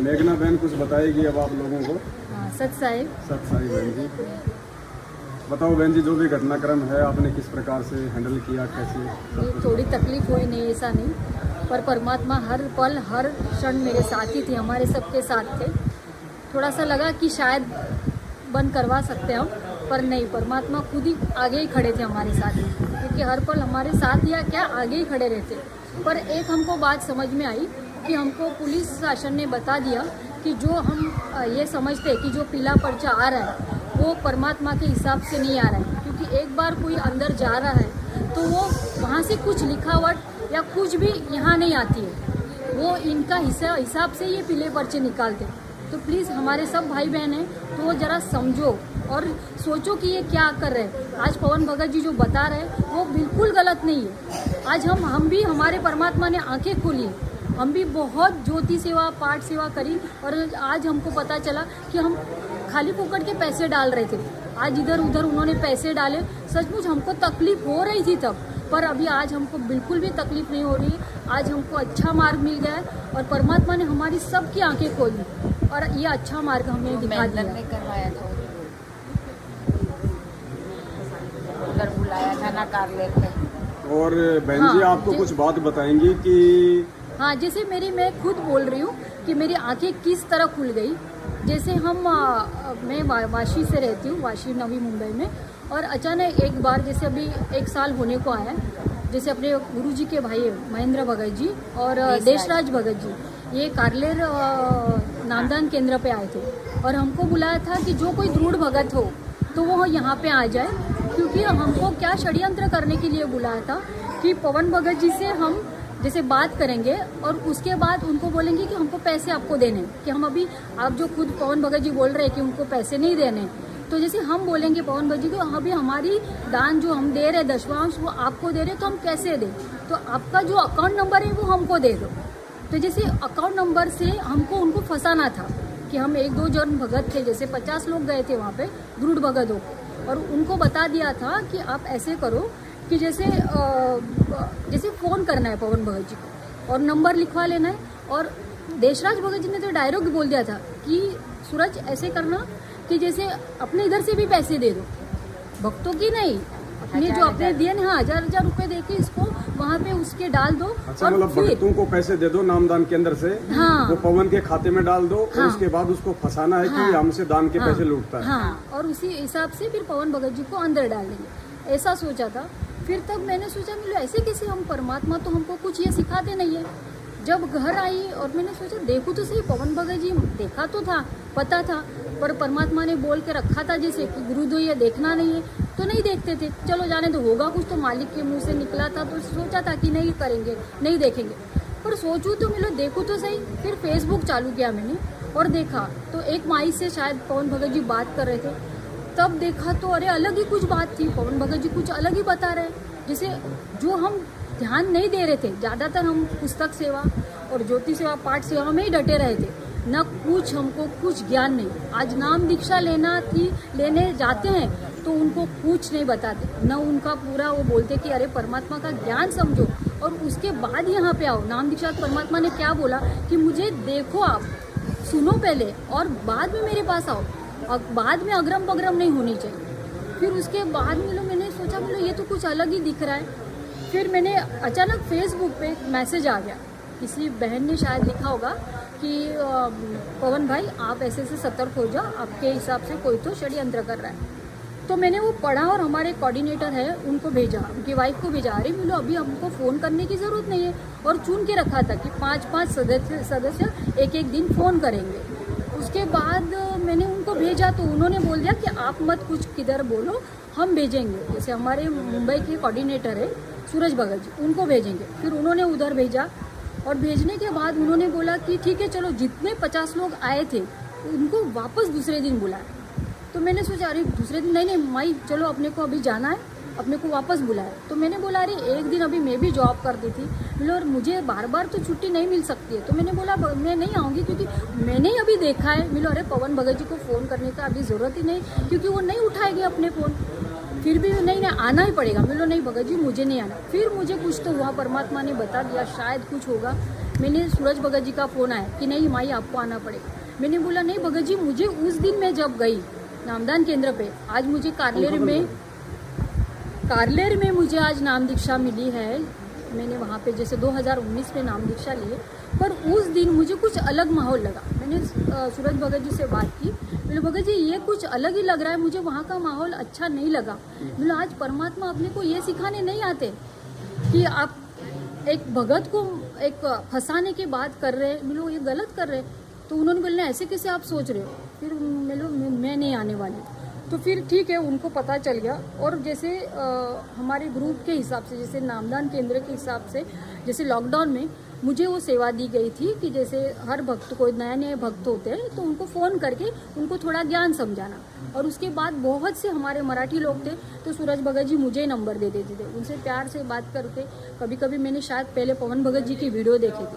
मेघना बहन कुछ बताएगी अब आप लोगों को। हाँ, सच साहिब। बहन जी बताओ बहन जी, जो भी घटनाक्रम है आपने किस प्रकार से हैंडल किया, कैसे? थोड़ी तकलीफ हुई, नहीं ऐसा नहीं, पर परमात्मा हर पल हर क्षण मेरे साथ ही थे, हमारे सबके साथ थे। थोड़ा सा लगा कि शायद बंद करवा सकते हम, पर नहीं, परमात्मा खुद ही आगे ही खड़े थे हमारे साथ, क्योंकि हर पल हमारे साथ या क्या आगे ही खड़े रहते। पर एक हमको बात समझ में आई कि हमको पुलिस शासन ने बता दिया कि जो हम ये समझते हैं कि जो पीला पर्चा आ रहा है वो परमात्मा के हिसाब से नहीं आ रहा है, क्योंकि एक बार कोई अंदर जा रहा है तो वो वहाँ से कुछ लिखावट या कुछ भी यहाँ नहीं आती है, वो इनका हिसाब से ये पीले पर्चे निकालते। तो प्लीज़ हमारे सब भाई बहन हैं तो वो ज़रा समझो और सोचो कि ये क्या कर रहे हैं। आज पवन भगत जी जो बता रहे हैं वो बिल्कुल गलत नहीं है। आज हम भी, हमारे परमात्मा ने आंखें खोली, हम भी बहुत ज्योति सेवा पाठ सेवा करी और आज हमको पता चला कि हम खाली फुकट के पैसे डाल रहे थे। आज इधर उधर उन्होंने पैसे डाले, सचमुच हमको तकलीफ हो रही थी तब, पर अभी आज हमको बिल्कुल भी तकलीफ नहीं हो रही है। आज हमको अच्छा मार्ग मिल गया है और परमात्मा ने हमारी सबकी आंखें खोली और ये अच्छा मार्ग हमें दिखा दिया। करवाया था उधर बुलाया था ना कारलेर में। और बहन जी आपको कुछ बात बताएंगी कि हाँ, जैसे मैं खुद बोल रही हूँ कि मेरी आंखें किस तरह खुल गई। जैसे मैं वाशी से रहती हूँ, वाशी नवी मुंबई में, और अचानक एक बार जैसे अभी 1 साल होने को आया, जैसे अपने गुरुजी के भाई महेंद्र भगत जी और देशराज भगत जी ये कारलेर नामदान केंद्र पे आए थे और हमको बुलाया था कि जो कोई दृढ़ भगत हो तो वो यहाँ पे आ जाए, क्योंकि हमको क्या षड्यंत्र करने के लिए बुलाया था कि पवन भगत जी से हम जैसे बात करेंगे और उसके बाद उनको बोलेंगे कि हमको पैसे आपको देने, कि हम अभी आप जो खुद पवन भगत जी बोल रहे हैं कि उनको पैसे नहीं देने, तो जैसे हम बोलेंगे पवन भगत जी को अभी हमारी दान जो हम दे रहे दशवांश वो आपको दे रहे, तो हम कैसे दें, तो आपका जो अकाउंट नंबर है वो हमको दे दो। तो जैसे अकाउंट नंबर से हमको उनको फंसाना था कि हम 1-2 जन भगत थे, जैसे 50 लोग गए थे वहाँ पे दृढ़ भगत हो, और उनको बता दिया था कि आप ऐसे करो कि जैसे फ़ोन करना है पवन भगत जी को और नंबर लिखवा लेना है। और देशराज भगत जी ने तो डायरेक्ट बोल दिया था कि सूरज ऐसे करना कि जैसे अपने इधर से भी पैसे दे दो, भक्तों की नहीं, अपने जो अपने दिए ना 1000 रुपए दे के इसको वहाँ पे उसके डाल दो। अच्छा, मतलब भक्तों को पैसे दे दो नामदान केंद्र से, हाँ, वो पवन के खाते में डाल दो, हाँ, और उसके बाद उसको फंसाना है कि हमसे दान के पैसे लूटता है। हाँ, और उसी हिसाब से फिर पवन भगत जी को अंदर डाल देंगे, ऐसा सोचा था। फिर तब मैंने सोचा ऐसे कैसे, हम परमात्मा तो हमको कुछ ये सिखाते नहीं है। जब घर आई और मैंने सोचा देखूँ तो सही, पवन भगत जी देखा तो था, पता था, पर परमात्मा ने बोल के रखा था जैसे कि गुरुदेव ये देखना नहीं है, तो नहीं देखते थे। चलो जाने तो होगा कुछ, तो मालिक के मुंह से निकला था तो सोचा था कि नहीं करेंगे, नहीं देखेंगे, पर सोचूं तो देखूँ तो सही। फिर फेसबुक चालू किया मैंने और देखा तो एक माई से शायद पवन भगत जी बात कर रहे थे, तब देखा तो अरे अलग ही कुछ बात थी, पवन भगत जी कुछ अलग ही बता रहे, जैसे जो हम ध्यान नहीं दे रहे थे। ज़्यादातर हम पुस्तक सेवा और ज्योति सेवा पाठ सेवा में ही डटे रहे थे, न कुछ हमको कुछ ज्ञान नहीं। आज नाम दीक्षा लेने जाते हैं तो उनको कुछ नहीं बताते, न उनका पूरा वो बोलते कि अरे परमात्मा का ज्ञान समझो और उसके बाद यहाँ पे आओ। नाम दीक्षा परमात्मा ने क्या बोला कि मुझे देखो, आप सुनो पहले और बाद में मेरे पास आओ, और बाद में अग्रम बग्रम नहीं होनी चाहिए। फिर उसके बाद मैंने सोचा ये तो कुछ अलग ही दिख रहा है। फिर मैंने अचानक फेसबुक पे मैसेज आ गया, किसी बहन ने शायद लिखा होगा कि पवन भाई आप ऐसे से सतर्क हो जाओ, आपके हिसाब से कोई तो षड्यंत्र कर रहा है। तो मैंने वो पढ़ा और हमारे कोऑर्डिनेटर है उनको भेजा, उनकी वाइफ को भेजा। अरे अभी हमको फ़ोन करने की ज़रूरत नहीं है, और चुन के रखा था कि 5-5 सदस्य एक दिन फ़ोन करेंगे। उसके बाद मैंने उनको भेजा तो उन्होंने बोल दिया कि आप मत कुछ किधर बोलो, हम भेजेंगे। जैसे हमारे मुंबई के कोऑर्डिनेटर है सूरज भगत जी, उनको भेजेंगे। फिर उन्होंने उधर भेजा और भेजने के बाद उन्होंने बोला कि ठीक है चलो, जितने 50 लोग आए थे उनको वापस दूसरे दिन बुलाया। तो मैंने सोचा अरे दूसरे दिन नहीं माई चलो, अपने को अभी जाना है, अपने को वापस बुलाया। तो मैंने बोला अरे एक दिन अभी मैं भी जॉब करती थी और मुझे बार बार तो छुट्टी नहीं मिल सकती है। तो मैंने बोला मैं नहीं आऊँगी, क्योंकि मैंने ही अभी देखा है। अरे पवन भगत जी को फ़ोन करने का अभी ज़रूरत ही नहीं, क्योंकि वो नहीं उठाएंगे अपने फ़ोन। फिर भी नहीं आना ही पड़ेगा। नहीं भगत जी मुझे नहीं आना। फिर मुझे कुछ तो हुआ, परमात्मा ने बता दिया, शायद कुछ होगा मैंने सूरज भगत जी का फ़ोन आया कि नहीं माई आपको आना पड़ेगा। मैंने बोला नहीं भगत जी, मुझे उस दिन मैं जब गई नामदान केंद्र पे, आज मुझे कारलेर में मुझे आज नाम दीक्षा मिली है। मैंने वहाँ पे जैसे 2019 में नाम दीक्षा ली है, पर उस दिन मुझे कुछ अलग माहौल लगा। मैंने सूरज भगत जी से बात की, बोले भगत जी ये कुछ अलग ही लग रहा है, मुझे वहाँ का माहौल अच्छा नहीं लगा। बोले आज परमात्मा अपने को ये सिखाने नहीं आते कि आप एक भगत को एक फंसाने की बात कर रहे हैं, बोले ये गलत कर रहे हैं। तो उन्होंने बोला ऐसे कैसे आप सोच रहे हो, फिर मैं नहीं आने वाली। तो फिर ठीक है, उनको पता चल गया। और जैसे हमारे ग्रुप के हिसाब से, जैसे नामदान केंद्र के हिसाब से, जैसे लॉकडाउन में मुझे वो सेवा दी गई थी कि जैसे हर भक्त को, नए नए भक्त होते हैं तो उनको फ़ोन करके उनको थोड़ा ज्ञान समझाना। और उसके बाद बहुत से हमारे मराठी लोग थे तो सूरज भगत जी मुझे ही नंबर दे देते थे, उनसे प्यार से बात करके। कभी कभी मैंने शायद पहले पवन भगत जी की वीडियो देखे थे,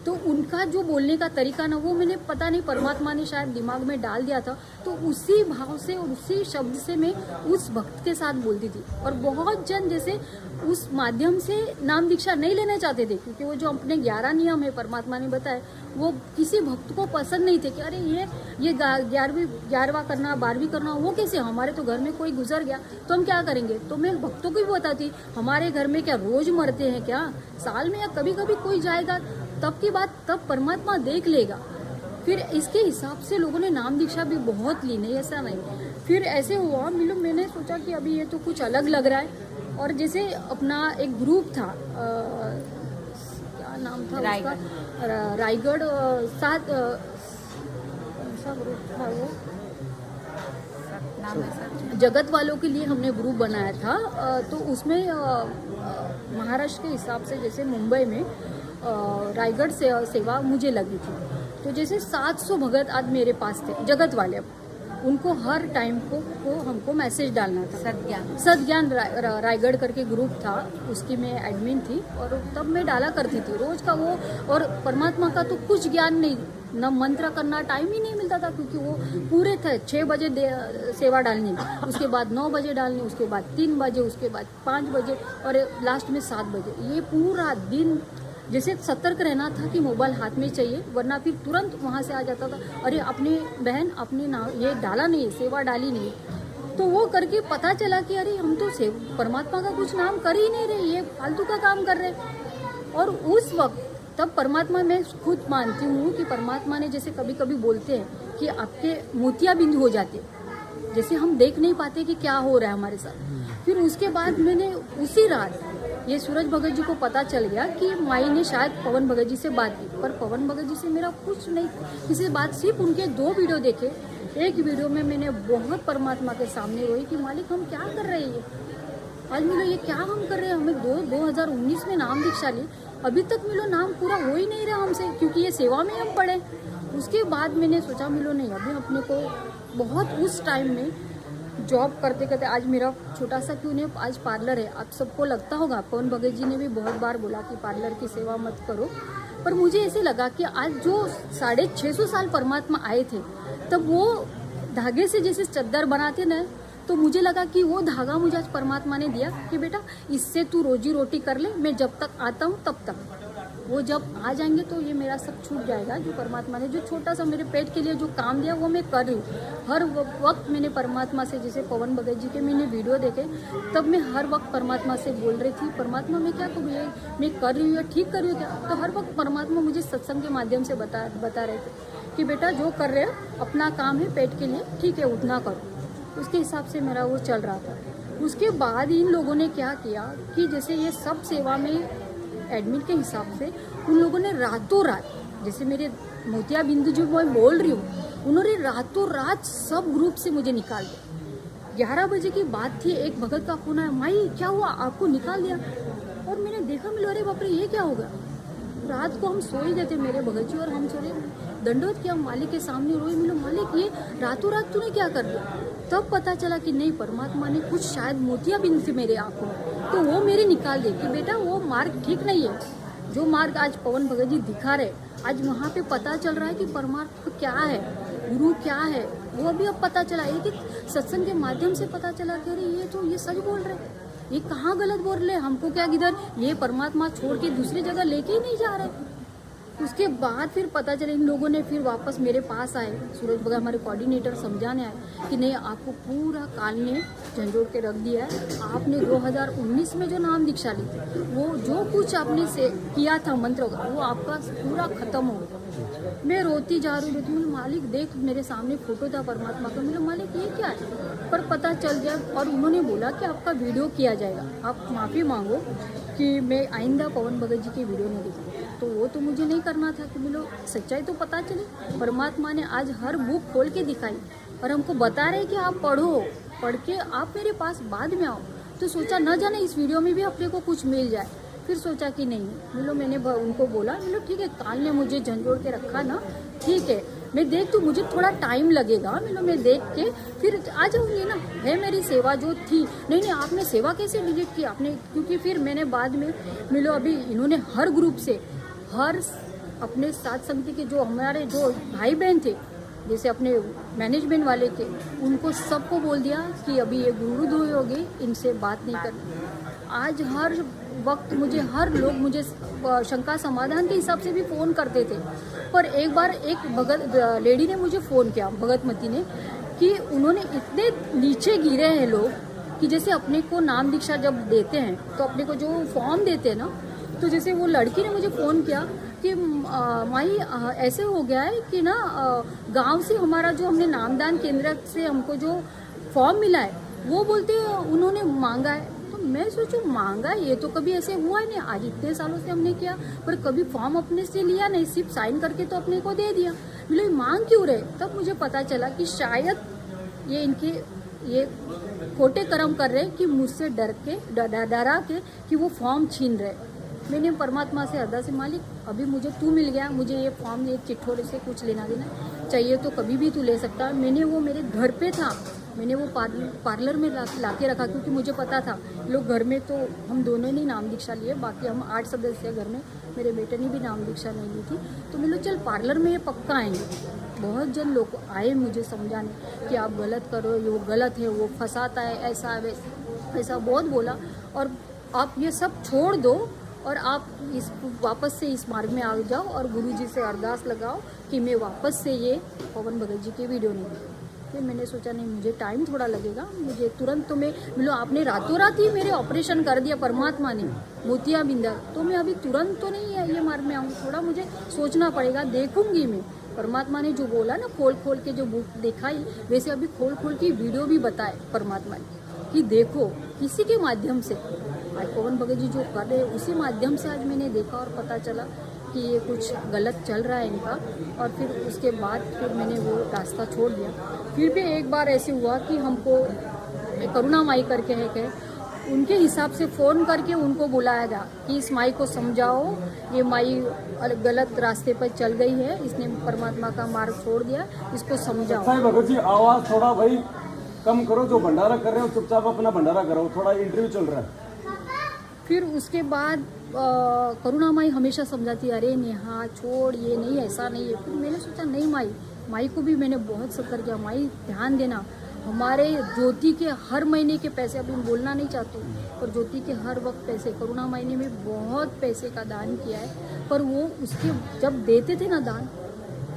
तो उनका जो बोलने का तरीका ना, वो मैंने पता नहीं परमात्मा ने शायद दिमाग में डाल दिया था। तो उसी भाव से और उसी शब्द से मैं उस भक्त के साथ बोलती थी। और बहुत जन जैसे उस माध्यम से नाम दीक्षा नहीं लेना चाहते थे, क्योंकि वो जो अपने 11 नियम है परमात्मा ने बताए, वो किसी भक्त को पसंद नहीं थे कि अरे ये 11वां करना, 12वीं करना, वो कैसे, हमारे तो घर में कोई गुजर गया तो हम क्या करेंगे। तो मैं भक्तों को भी बताती, हमारे घर में क्या रोज मरते हैं क्या, साल में या कभी कभी कोई जाएगा, तब की बात तब परमात्मा देख लेगा। फिर इसके हिसाब से लोगों ने नाम दीक्षा भी बहुत ली, नहीं ऐसा नहीं। फिर ऐसे हुआ, मैंने सोचा कि अभी ये तो कुछ अलग लग रहा है। और जैसे अपना एक ग्रुप था, क्या नाम था उसका, रायगढ़ 7 कौन सा ग्रुप था वो, जगत वालों के लिए हमने ग्रुप बनाया था। तो उसमें महाराष्ट्र के हिसाब से जैसे मुंबई में रायगढ़ से सेवा मुझे लगी थी। तो जैसे 700 भगत आज मेरे पास थे, जगत वाले, उनको हर टाइम को हमको मैसेज डालना था। सदज्ञान रायगढ़ करके ग्रुप था, उसकी मैं एडमिन थी। और तब मैं डाला करती थी रोज का वो। और परमात्मा का तो कुछ ज्ञान नहीं, न मंत्र करना टाइम ही नहीं मिलता था, क्योंकि वो पूरे थे 6 बजे सेवा डालनी, उसके बाद 9 बजे डालनी, उसके बाद 3 बजे, उसके बाद 5 बजे और लास्ट में 7 बजे। ये पूरा दिन जैसे सतर्क रहना था कि मोबाइल हाथ में चाहिए, वरना फिर तुरंत वहाँ से आ जाता था, अरे अपनी बहन अपने नाम ये डाला नहीं है, सेवा डाली नहीं है। तो वो करके पता चला कि अरे हम तो परमात्मा का कुछ नाम कर ही नहीं रहे, ये फालतू का काम कर रहे। और उस वक्त तब परमात्मा, मैं खुद मानती हूँ कि परमात्मा ने जैसे कभी कभी बोलते हैं कि आपके मोतियाबिंद हो जाते, जैसे हम देख नहीं पाते कि क्या हो रहा है हमारे साथ। फिर उसके बाद मैंने उसी रात ये सूरज भगत जी को पता चल गया कि माई ने शायद पवन भगत जी से बात की, पर पवन भगत जी से मेरा कुछ नहीं, किसी बात, सिर्फ उनके 2 वीडियो देखे। एक वीडियो में मैंने बहुत परमात्मा के सामने रोई कि मालिक हम क्या कर रहे हैं, आज मिलो ये क्या हम कर रहे हैं, हमें 2019 में नाम दीक्षा ली, अभी तक मिलो नाम पूरा हो ही नहीं रहा हमसे, क्योंकि ये सेवा में हम पढ़े। उसके बाद मैंने सोचा मिलो नहीं, अभी अपने को बहुत उस टाइम में जॉब करते करते, आज मेरा छोटा सा क्यों नहीं, आज पार्लर है। आप सबको लगता होगा, पवन भगत जी ने भी बहुत बार बोला कि पार्लर की सेवा मत करो, पर मुझे ऐसे लगा कि आज जो 650 साल परमात्मा आए थे, तब वो धागे से जैसे चद्दर बनाते ना, तो मुझे लगा कि वो धागा मुझे आज परमात्मा ने दिया कि बेटा इससे तू रोजी रोटी कर ले, मैं जब तक आता हूँ तब तक, वो जब आ जाएंगे तो ये मेरा सब छूट जाएगा। जो परमात्मा ने जो छोटा सा मेरे पेट के लिए जो काम दिया वो मैं कर रही हूँ। हर वक्त मैंने परमात्मा से, जैसे पवन भगत जी के मैंने वीडियो देखे, तब मैं हर वक्त परमात्मा से बोल रही थी, परमात्मा मैं क्या करूँ, ये मैं कर रही हूँ या ठीक कर रही हूँ क्या। तो हर वक्त परमात्मा मुझे सत्संग के माध्यम से बता रहे थे कि बेटा जो कर रहे हो अपना काम है पेट के लिए, ठीक है उतना करो। उसके हिसाब से मेरा वो चल रहा था। उसके बाद इन लोगों ने क्या किया कि जैसे ये सब सेवा में एडमिट के हिसाब से उन लोगों ने रातों रात, जैसे मेरे मोतियाबिंद जो मैं बोल रही हूँ, उन्होंने रातों रात सब ग्रुप से मुझे निकाल दिया। 11 बजे की बात थी, एक भगत का फोन आया, माई क्या हुआ आपको निकाल दिया। और मैंने देखा, मिलो अरे बाप रे ये क्या होगा। रात को हम सो ही देते मेरे भगत जी और हम सोए, दंडोत किया मालिक के सामने, रोए, मिलो मालिक ये रातों रात तूने क्या कर दिया। तब पता चला कि नहीं, परमात्मा ने कुछ शायद मोतियाबिंद थे मेरे आंखों में, तो वो मेरे निकाल दे कि बेटा वो मार्ग ठीक नहीं है। जो मार्ग आज पवन भगत जी दिखा रहे, आज वहाँ पे पता चल रहा है कि परमार्थ क्या है, गुरु क्या है, वो अभी अब पता चला है कि सत्संग के माध्यम से पता चला कि अरे ये तो ये सच बोल रहे, ये कहाँ गलत बोल रहे, हमको क्या किधर ये परमात्मा छोड़ के दूसरी जगह लेके ही नहीं जा रहे। उसके बाद फिर पता चला इन लोगों ने फिर वापस मेरे पास आए, सूरज बगा हमारे कोऑर्डिनेटर समझाने आए कि नहीं आपको पूरा काल ने झंझोड़ के रख दिया है। आपने 2019 में जो नाम दीक्षा ली थी वो जो कुछ आपने से किया था मंत्र वो आपका पूरा खत्म हो गया। मैं रोती जा रही थी, मेरे मालिक देख मेरे सामने फोटो था परमात्मा का, मेरे मालिक ये क्या है, पर पता चल गया और उन्होंने बोला कि आपका वीडियो किया जाएगा, आप माफ़ी मांगो कि मैं आइंदा पवन भगत जी की वीडियो नहीं देखी। तो वो तो मुझे नहीं करना था कि मिलो सच्चाई तो पता चली। परमात्मा ने आज हर बुक खोल के दिखाई और हमको बता रहे कि आप पढ़ो, पढ़ के आप मेरे पास बाद में आओ। तो सोचा न जाने इस वीडियो में भी अपने को कुछ मिल जाए। फिर सोचा कि नहीं मिलो, मैंने उनको बोला मिलो ठीक है, काल ने मुझे झंझोड़ के रखा ना, ठीक है मैं देख तू, मुझे थोड़ा टाइम लगेगा, मिलो मैं देख के फिर आ जाऊंगी ना, है मेरी सेवा जो थी। नहीं आपने सेवा कैसे डिलीट की आपने, क्योंकि फिर मैंने बाद में मिलो अभी इन्होंने हर ग्रुप से हर अपने साथ समिति के जो हमारे जो भाई बहन थे जैसे अपने मैनेजमेंट वाले थे उनको सबको बोल दिया कि अभी ये गुरुद्रोही हो गई, इनसे बात नहीं करनी। आज हर वक्त मुझे हर लोग मुझे शंका समाधान के हिसाब से भी फ़ोन करते थे, पर एक बार एक भगत लेडी ने मुझे फ़ोन किया, भगतमती ने, कि उन्होंने इतने नीचे गिरे हैं लोग कि जैसे अपने को नाम दीक्षा जब देते हैं तो अपने को जो फॉर्म देते हैं ना, तो जैसे वो लड़की ने मुझे फ़ोन किया कि माई ऐसे हो गया है कि ना गांव से हमारा जो हमने नामदान केंद्र से हमको जो फॉर्म मिला है वो बोलते उन्होंने मांगा है। तो मैं सोचूं मांगा ये तो कभी ऐसे हुआ ही नहीं, आज इतने सालों से हमने किया पर कभी फॉर्म अपने से लिया नहीं, सिर्फ साइन करके तो अपने को दे दिया। बोले मांग क्यों रहे? तब मुझे पता चला कि शायद ये इनके ये खोटे कर्म कर रहे कि मुझसे डरा के कि वो फॉर्म छीन रहे। मैंने परमात्मा से अरदास, मालिक अभी मुझे तू मिल गया, मुझे ये फॉर्म एक चिट्ठोरे से कुछ लेना देना चाहिए तो कभी भी तू ले सकता। मैंने वो मेरे घर पे था, मैंने वो पार्लर में ला के रखा क्योंकि मुझे पता था लोग घर में, तो हम दोनों ने नाम दीक्षा लिए, बाकी हम 8 सदस्य घर में, मेरे बेटे ने भी नाम दीक्षा नहीं ली थी। तो मैं लो चल पार्लर में ये पक्का आएंगे। बहुत जन लोग आए मुझे समझाने कि आप गलत करो, ये वो गलत है, वो फंसाता है, ऐसा वैसा बहुत बोला, और आप ये सब छोड़ दो और आप इस वापस से इस मार्ग में आ जाओ और गुरुजी से अरदास लगाओ कि मैं वापस से ये पवन भगत जी की वीडियो नहीं देखूँ। फिर मैंने सोचा नहीं मुझे टाइम थोड़ा लगेगा, मुझे तुरंत तो मैं मिलो आपने रातों रात ही मेरे ऑपरेशन कर दिया परमात्मा ने मोतियाबिंद, तो मैं अभी तुरंत तो नहीं है ये मार्ग में आऊँगी, थोड़ा मुझे सोचना पड़ेगा, देखूंगी मैं। परमात्मा ने जो बोला ना खोल खोल के जो बुक दिखाई, वैसे अभी खोल खोल की वीडियो भी बताए परमात्मा ने कि देखो किसी के माध्यम से आज पवन भगत जी जो कर रहे उसी माध्यम से आज मैंने देखा और पता चला कि ये कुछ गलत चल रहा है इनका। और फिर उसके बाद फिर मैंने वो रास्ता छोड़ दिया। फिर भी एक बार ऐसे हुआ कि हमको करुणा माई करके है कि उनके हिसाब से फ़ोन करके उनको बुलाया गया कि इस माई को समझाओ, ये माई गलत रास्ते पर चल गई है, इसने परमात्मा का मार्ग छोड़ दिया, इसको समझाओ। भगत जी आवाज़ थोड़ा भाई कम करो, जो भंडारा कर रहे हो चुपचाप अपना भंडारा करो, थोड़ा इंटरव्यू चल रहा है। फिर उसके बाद करुणा माई हमेशा समझाती, अरे नेहा छोड़, ये नहीं ऐसा नहीं है। फिर मैंने सोचा नहीं माई को भी मैंने बहुत सत्तर किया, माई ध्यान देना, हमारे ज्योति के हर महीने के पैसे, अभी बोलना नहीं चाहती पर ज्योति के हर वक्त पैसे करुणा माई ने भी बहुत पैसे का दान किया है, पर वो उसके जब देते थे ना दान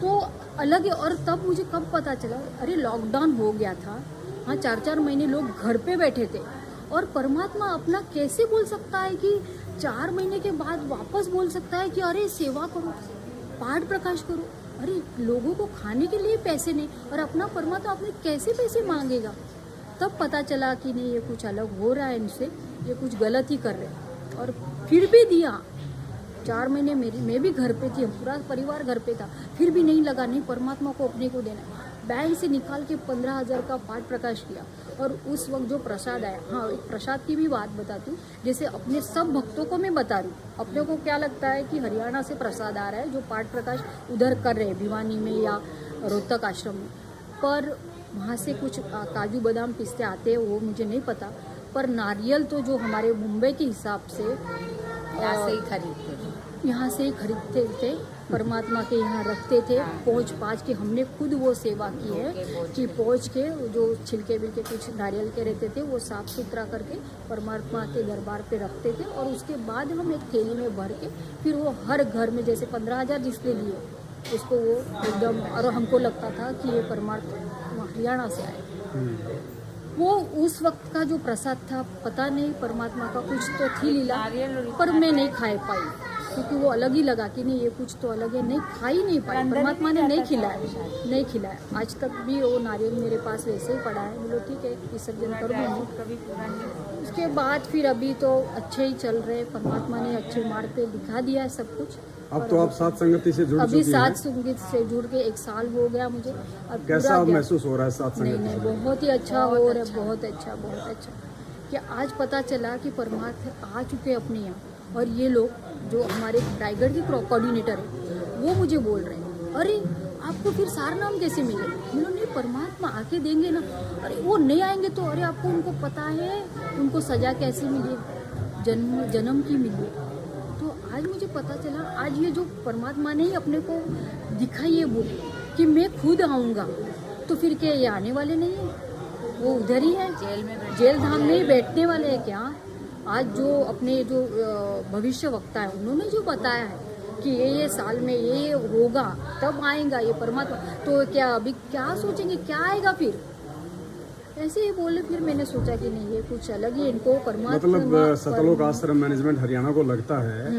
तो अलग है। और तब मुझे कब पता चला, अरे लॉकडाउन हो गया था, हाँ 4-4 महीने लोग घर पे बैठे थे, और परमात्मा अपना कैसे बोल सकता है कि 4 महीने के बाद वापस बोल सकता है कि अरे सेवा करो, पाठ प्रकाश करो। अरे लोगों को खाने के लिए पैसे नहीं, और अपना परमात्मा अपने कैसे पैसे मांगेगा। तब पता चला कि नहीं ये कुछ अलग हो रहा है इनसे, ये कुछ गलत ही कर रहे हैं। और फिर भी दिया, 4 महीने मैं भी घर पे थी, पूरा परिवार घर पे था, फिर भी नहीं लगा, नहीं परमात्मा को अपने को देना। बैंक से निकाल के 15,000 का पाठ प्रकाश किया, और उस वक्त जो प्रसाद आया, हाँ एक प्रसाद की भी बात बताती हूँ, जैसे अपने सब भक्तों को मैं बता रही हूँ। अपने को क्या लगता है कि हरियाणा से प्रसाद आ रहा है जो पाठ प्रकाश उधर कर रहे हैं भिवानी में या रोहतक आश्रम में, पर वहाँ से कुछ काजू बादाम पिस्ते आते हैं वो मुझे नहीं पता, पर नारियल तो जो हमारे मुंबई के हिसाब से यहाँ से ही खरीदते हैं। यहाँ से ही खरीदते थे, परमात्मा के यहाँ रखते थे। पहुँच पाँच के हमने खुद वो सेवा की है कि पहुँच के जो छिलके बिलके कुछ नारियल के रहते थे वो साफ़ सुथरा करके परमात्मा के दरबार पे रखते थे, और उसके बाद हम एक थैली में भर के फिर वो हर घर में, जैसे 15,000 जिसने लिए उसको वो एकदम, और हमको लगता था कि ये परमात्मा हरियाणा से आए। वो उस वक्त का जो प्रसाद था, पता नहीं परमात्मा का कुछ तो थी लीला, पर मैं नहीं खा पाई क्योंकि वो अलग ही लगा कि नहीं ये कुछ तो अलग है, नहीं खा ही नहीं पाई। परमात्मा ने नहीं खिलाया। आज तक भी वो नारियल मेरे पास वैसे ही पड़ा है। बोलो ठीक है, विसर्जन कर दूँगी। उसके बाद फिर अभी तो अच्छे ही चल रहे, परमात्मा ने अच्छे मार्ग पे दिखा दिया है सब कुछ। अब तो आप सात संगति से जुड़ अभी चुकी हैं। सात संगीत से जुड़ के 1 साल हो गया मुझे। अब कैसा पूरा अब महसूस हो रहा है सात नहीं संगति नहीं, से? बहुत ही अच्छा हो रहा है, बहुत अच्छा कि आज पता चला कि परमात्मा आ चुके अपने यहाँ। और ये लोग जो हमारे रायगढ़ की कोऑर्डिनेटर है वो मुझे बोल रहे हैं, अरे आपको फिर सारनाम कैसे मिले? उन्होंने परमात्मा आके देंगे ना। अरे वो नहीं आएंगे तो अरे आपको उनको पता है उनको सजा कैसे मिली, जन्म की मिली। तो आज मुझे पता चला, आज ये जो परमात्मा ने ही अपने को दिखाई है वो कि मैं खुद आऊँगा, तो फिर क्या ये आने वाले नहीं है? वो उधर ही है, जेल धाम में ही बैठने वाले हैं क्या? आज जो अपने जो भविष्य वक्ता है उन्होंने जो बताया है कि ये साल में ये होगा तब आएगा ये परमात्मा, तो क्या अभी क्या सोचेंगे क्या आएगा फिर? ऐसे ही बोले। फिर मैंने सोचा कि नहीं ये कुछ अलग ही इनको परमात्मा मतलब सतलोक आश्रम मैनेजमेंट हरियाणा को लगता है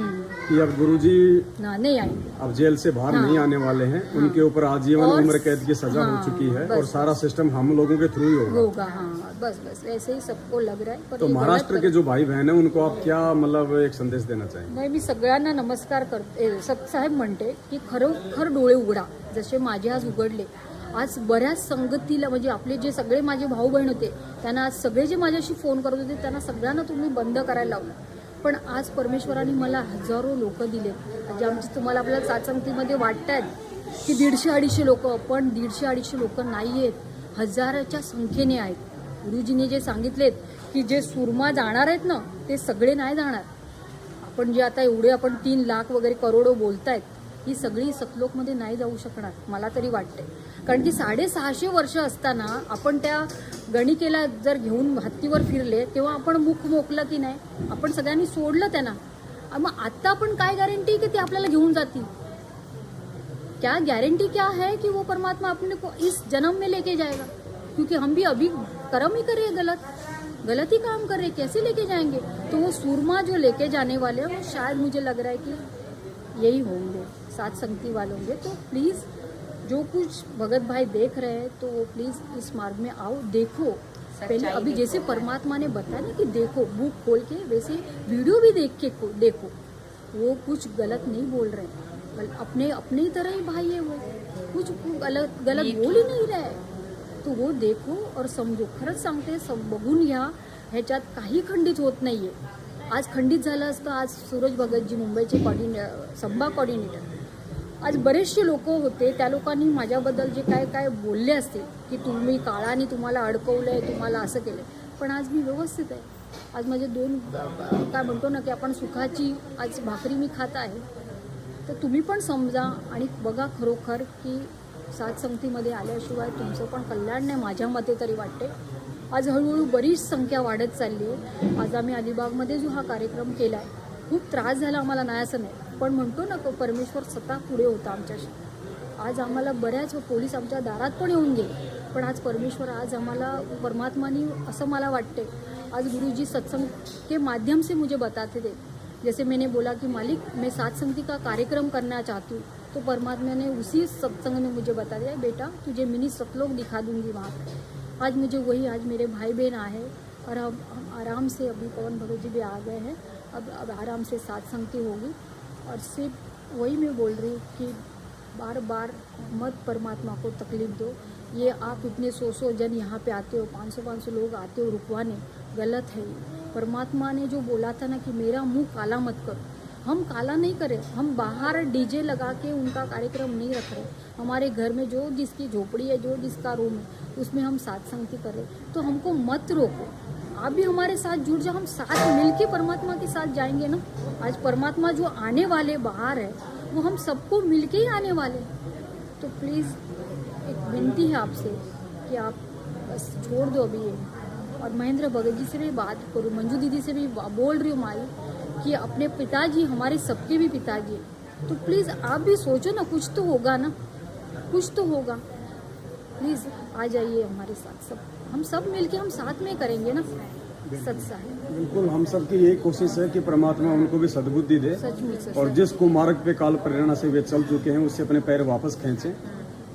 कि अब गुरुजी ना नहीं आएंगे, अब जेल से बाहर नहीं आने वाले हैं। उनके ऊपर आजीवन उम्र कैद की सजा हो चुकी है और सारा सिस्टम हम लोगों के थ्रू ही होगा। हाँ बस ऐसे ही सबको लग रहा है। पर तो ये महाराष्ट्र के जो भाई बहन है उनको आप क्या मतलब एक संदेश देना चाहेंगे? नाही, मी सगळ्यांना नमस्कार करते, साहेब म्हणते की खरोखर डोळे उघडा, जसे माझे आज उघडले। आज बऱ्याच संगतीला म्हणजे आपले जे सगळे माझे भाऊ बहीण होते त्यांना आज सगळे जे माझ्याशी फोन करत होते त्यांना सगळ्यांना तुम्ही बंद करायला लावलं, पण आज परमेश्वराने मला हजारो लोक दिले जे आमची तुम्हाला आपल्याला सातसंगतीमध्ये वाटतात की 150-250 लोक, पण 150-250 लोक नाही आहेत, हजाराच्या संख्येने आहेत। गुरुजीने जे सांगितलेत की जे सुरमा जाणार आहेत ना ते सगळे नाही जाणार। आपण जे आता एवढे आपण 3 लाख वगैरे करोडो बोलतायत, ही सगळी सतलोकमध्ये नाही जाऊ शकणार मला तरी वाटते। कारण की 650 वर्ष असताना आपण त्या गणिकेला जर घेऊन हत्तीवर फिरले तेव्हा आपण मुख मोकलं की नाही, आपण सगळ्यांनी सोडलं त्यांना। मग आता आपण काय गॅरंटी की ते आपल्याला घेऊन जातील? क्या गारंटी क्या है कि वो परमात्मा अपने को इस जन्म में लेके जाएगा? क्योंकि हम भी अभी कर्म ही कर रहे हैं, गलत ही काम कर रहे हैं, कैसे लेके जाएंगे? तो वो सूरमा जो लेके जाने वाले हैं वो शायद मुझे लग रहा है कि यही होंगे, सात संगति वाले होंगे। तो प्लीज़ जो कुछ भगत भाई देख रहे हैं तो वो प्लीज़ इस मार्ग में आओ, देखो। पहले अभी जैसे परमात्मा ने बताया ना कि देखो, बुक खोल के, वैसे वीडियो भी देख के देखो, वो कुछ गलत नहीं बोल रहे हैं, अपने अपनी तरह ही भाई है, वो कुछ गलत बोल ही नहीं रहे। तो वो देखो और समजो, खरंच सांगते, सब बघून घ्या, ह्याच्यात काही खंडित होत नाही आहे। आज खंडित झालं असतं, आज सूरज भगतजी मुंबईचे संभा कोऑर्डिनेटर, आज बरेचसे लोक होते, त्या लोकांनी माझ्याबद्दल जे काय काय बोलले असते की तुम्ही काळाने तुम्हाला अडकवलंय, तुम्हाला असं केलंय, पण आज मी व्यवस्थित आहे। आज माझे 2 काय म्हणतो ना की आपण सुखाची आज भाकरी मी खात आहे। तर तुम्ही पण समजा आणि बघा खरोखर की सात संगतीमध्ये आल्याशिवाय तुमचं पण कल्याण नाही, माझ्या मते तरी वाटते। आज हळूहळू बरीच संख्या वाढत चालली आहे। आज आम्ही अलिबागमध्ये जो हा कार्यक्रम केला आहे, खूप त्रास झाला आम्हाला, नाही असं नाही, पण म्हणतो ना परमेश्वर स्वतः पुढे होता आमच्याशी। आज आम्हाला बऱ्याच पोलीस आमच्या दारात पण येऊन गेले, पण आज परमेश्वर, आज आम्हाला परमात्मानी, असं मला वाटते, आज गुरुजी सत्संग के माध्यम से मुझे बताते थे। जैसे मैंने बोला कि मालिक मैं सात संगति का कार्यक्रम करना चाहती हूँ, तो परमात्मा ने उसी सत्संग में मुझे बता दिया, बेटा तुझे मिनी सतलोक दिखा दूंगी वहाँ पर। आज मुझे वही, आज मेरे भाई बहन आए और हम आराम से, अभी पवन भगत जी भी आ गए हैं, अब आराम से सात संगति होगी। और सिर्फ वही मैं बोल रही हूँ कि बार बार मत परमात्मा को तकलीफ दो। ये आप इतने 100 जन यहाँ पे आते हो, 500 लोग आते हो रुकवाने, गलत है। परमात्मा ने जो बोला था ना कि मेरा मुंह काला मत करो, हम काला नहीं करें, हम बाहर डीजे लगा के उनका कार्यक्रम नहीं रख रहे। हमारे घर में जो जिसकी झोपड़ी है, जो जिसका रूम है, उसमें हम सात संगति करें, तो हमको मत रोको। आप भी हमारे साथ जुड़ जाओ, हम साथ मिलके परमात्मा के साथ जाएंगे ना। आज परमात्मा जो आने वाले बाहर है वो हम सबको मिलके ही आने वाले। तो प्लीज़ एक विनती है आपसे कि आप बस छोड़ दो अभी ये। और महेंद्र भगत जी से भी बात करूँ, मंजू दीदी से भी बोल रही हूँ माई कि अपने पिताजी हमारे सबके भी पिताजी हैं। तो प्लीज़ आप भी सोचो ना, कुछ तो होगा ना, कुछ तो होगा। प्लीज़ आ जाइए हमारे साथ, सब हम सब मिलके हम साथ में करेंगे ना सत्संग। बिल्कुल, हम सबकी यही कोशिश है कि परमात्मा उनको भी सद्बुद्धि दे सचमुच और जिस कुमार्ग पे काल प्रेरणा से वे चल चुके हैं उससे अपने पैर वापस खींचें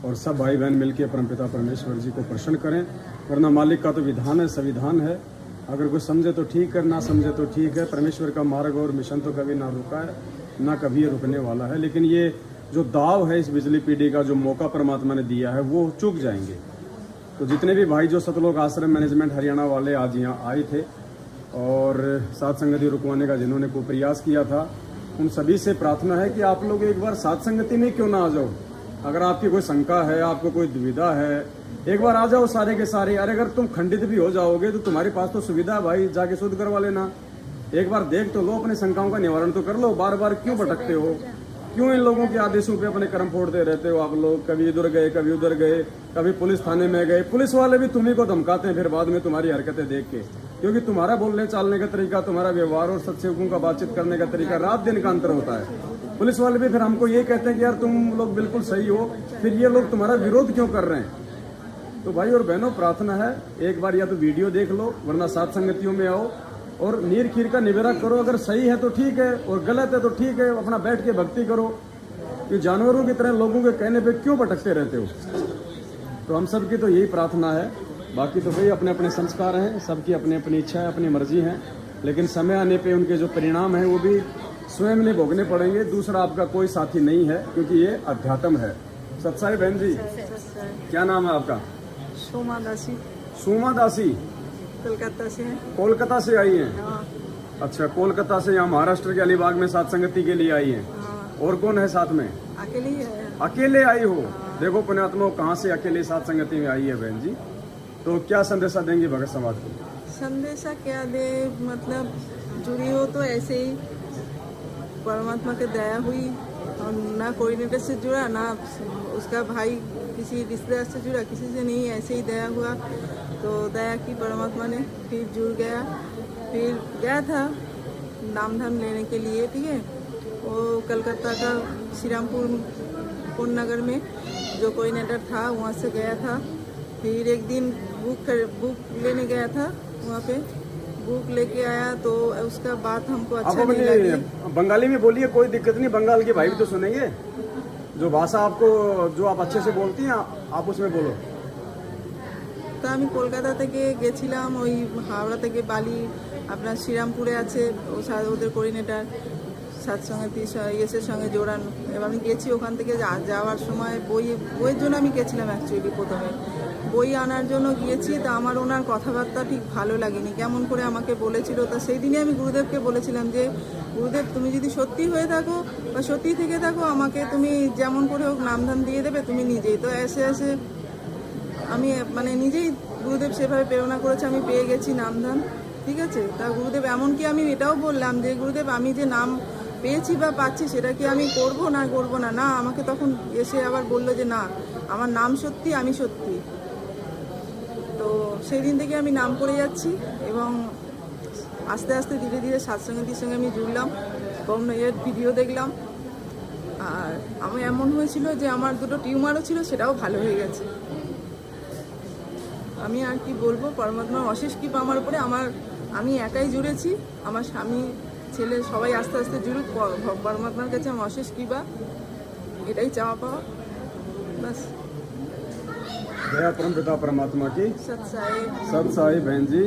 और सब भाई बहन मिलकर परमपिता परमेश्वर जी को प्रसन्न करें। वरना मालिक का तो विधान है, संविधान है। अगर कोई समझे तो ठीक है, ना समझे तो ठीक है। परमेश्वर का मार्ग और मिशन तो कभी ना रुका है, ना कभी ये रुकने वाला है। लेकिन ये जो दाव है इस बिजली पीढ़ी का, जो मौका परमात्मा ने दिया है, वो चूक जाएंगे। तो जितने भी भाई जो सतलोक आश्रम मैनेजमेंट हरियाणा वाले आज यहाँ आए थे और साथ संगति रुकवाने का जिन्होंने को प्रयास किया था, उन सभी से प्रार्थना है कि आप लोग एक बार साथ संगति में क्यों ना आ जाओ। अगर आपकी कोई शंका है, आपको कोई दुविधा है, एक बार आ जाओ सारे के सारे। अरे अगर तुम खंडित भी हो जाओगे तो तुम्हारे पास तो सुविधा है भाई, जाके शुद्ध करवा लेना। एक बार देख तो लो, अपने शंकाओं का निवारण तो कर लो। बार बार क्यों भटकते हो, क्यों इन लोगों के आदेशों पे अपने कर्म फोड़ते रहते हो आप लोग। कभी इधर गए, कभी उधर गए, कभी पुलिस थाने में गए। पुलिस वाले भी तुम्ही को धमकाते हैं फिर बाद में तुम्हारी हरकतें देख के, क्योंकि तुम्हारा बोलने चालने का तरीका, तुम्हारा व्यवहार और सत्सेवकों का बातचीत करने का तरीका रात दिन का अंतर होता है। पुलिस वाले भी फिर हमको ये कहते हैं कि यार तुम लोग बिल्कुल सही हो, फिर ये लोग तुम्हारा विरोध क्यों कर रहे हैं। तो भाई और बहनों, प्रार्थना है एक बार या तो वीडियो देख लो, वरना सात संगतियों में आओ और नीर खीर का निवेरा करो। अगर सही है तो ठीक है और गलत है तो ठीक है, अपना बैठ के भक्ति करो। कि जानवरों की तरह लोगों के कहने पे क्यों भटकते रहते हो। तो हम सब की तो यही प्रार्थना है। बाकी तो भाई अपने अपने संस्कार हैं, सबकी अपनी अपनी इच्छा है, अपनी मर्जी है, लेकिन समय आने पे उनके जो परिणाम हैं वो भी स्वयं ने भोगने पड़ेंगे। दूसरा आपका कोई साथी नहीं है, क्योंकि ये अध्यात्म है। सत्साई बहन जी, क्या नाम है आपका? सोमा दासी। सोमा दासी कोलकाता से है। कोलकाता से आई हैं? हाँ, अच्छा, कोलकाता से यहाँ महाराष्ट्र के अलीबाग में सात संगति के लिए आई हैं। हाँ, और कौन है साथ में? अकेले ही है। अकेले आई हो? देखो पुण्यात्मा, कहाँ से अकेले सात संगति में आई है बहन जी। तो क्या संदेशा देंगी भगत समाज को? संदेशा क्या दे, मतलब जुड़ी हो तो ऐसे ही परमात्मा की दया हुई और ना कोऑर्डिनेटर से जुड़ा, ना उसका भाई किसी रिश्तेदार से जुड़ा, किसी से नहीं, ऐसे ही दया हुआ। तो दया की परमात्मा ने, फिर जुड़ गया। फिर गया था नाम धाम लेने के लिए, ठीक है। वो कलकत्ता का श्रीरामपुर पूर्ण नगर में जो कोऑर्डिनेटर था वहाँ से गया था। फिर एक दिन बुक लेने गया था, वहाँ पे बुक लेके आया तो उसका बात हमको अच्छा नहीं लगी। बंगाली में बोलिए, कोई दिक्कत नहीं, बंगाल के भाई भी तो सुनेंगे। जो भाषा आपको, जो आप अच्छे से बोलती हैं आप उसमें बोलो। তো আমি কলকাতা থেকে গেছিলাম, ওই হাওড়া থেকে বালি আপনার শ্রীরামপুরে আছে ওদের কোঅর্ডিনেটর সৎসঙ্গতি ইয়েসের সঙ্গে জোড়ানো। এবার আমি গেছি, ওখান থেকে যাওয়ার সময় বইয়ের জন্য আমি গেছিলাম অ্যাকচুয়ালি। প্রথমে বই আনার জন্য গিয়েছি, তা আমার ওনার কথাবার্তা ঠিক ভালো লাগেনি, কেমন করে আমাকে বলেছিল। তা সেই দিনই আমি গুরুদেবকে বলেছিলাম যে গুরুদেব, তুমি যদি সত্যি হয়ে থাকো বা সত্যি থেকে থাকো, আমাকে তুমি যেমন করে হোক নামধাম দিয়ে দেবে তুমি নিজেই। তো এসে এসে আমি মানে নিজেই গুরুদেব সেভাবে প্রেরণা করেছে, আমি পেয়ে গেছি নামধাম, ঠিক আছে। তা গুরুদেব এমনকি আমি এটাও বললাম যে গুরুদেব, আমি যে নাম পেয়েছি বা পাচ্ছি সেটা কি আমি করব না করব না। না, আমাকে তখন এসে আবার বললো যে না, আমার নাম সত্যি, আমি সত্যি। তো সেই দিন থেকে আমি নাম করে যাচ্ছি এবং আস্তে আস্তে ধীরে ধীরে সৎসঙ্গতির সঙ্গে আমি জুড়লাম, এর ভিডিও দেখলাম। আর আমি এমন হয়েছিল যে আমার দুটো টিউমারও ছিল, সেটাও ভালো হয়ে গেছে। আমি আর কি বলবো, পরমাত্মার অশেষ কৃপা আমার উপরে। আমি একাই জুড়েছি, আমার স্বামী ছেলে সবাই আস্তে আস্তে জুড়ুক। পরমাত্মার কাছে আমার অশেষ কৃপা, এটাই চাওয়া পাওয়া, बस। जय परम पिता परमात्मा की सत साई। सत साई बहन जी।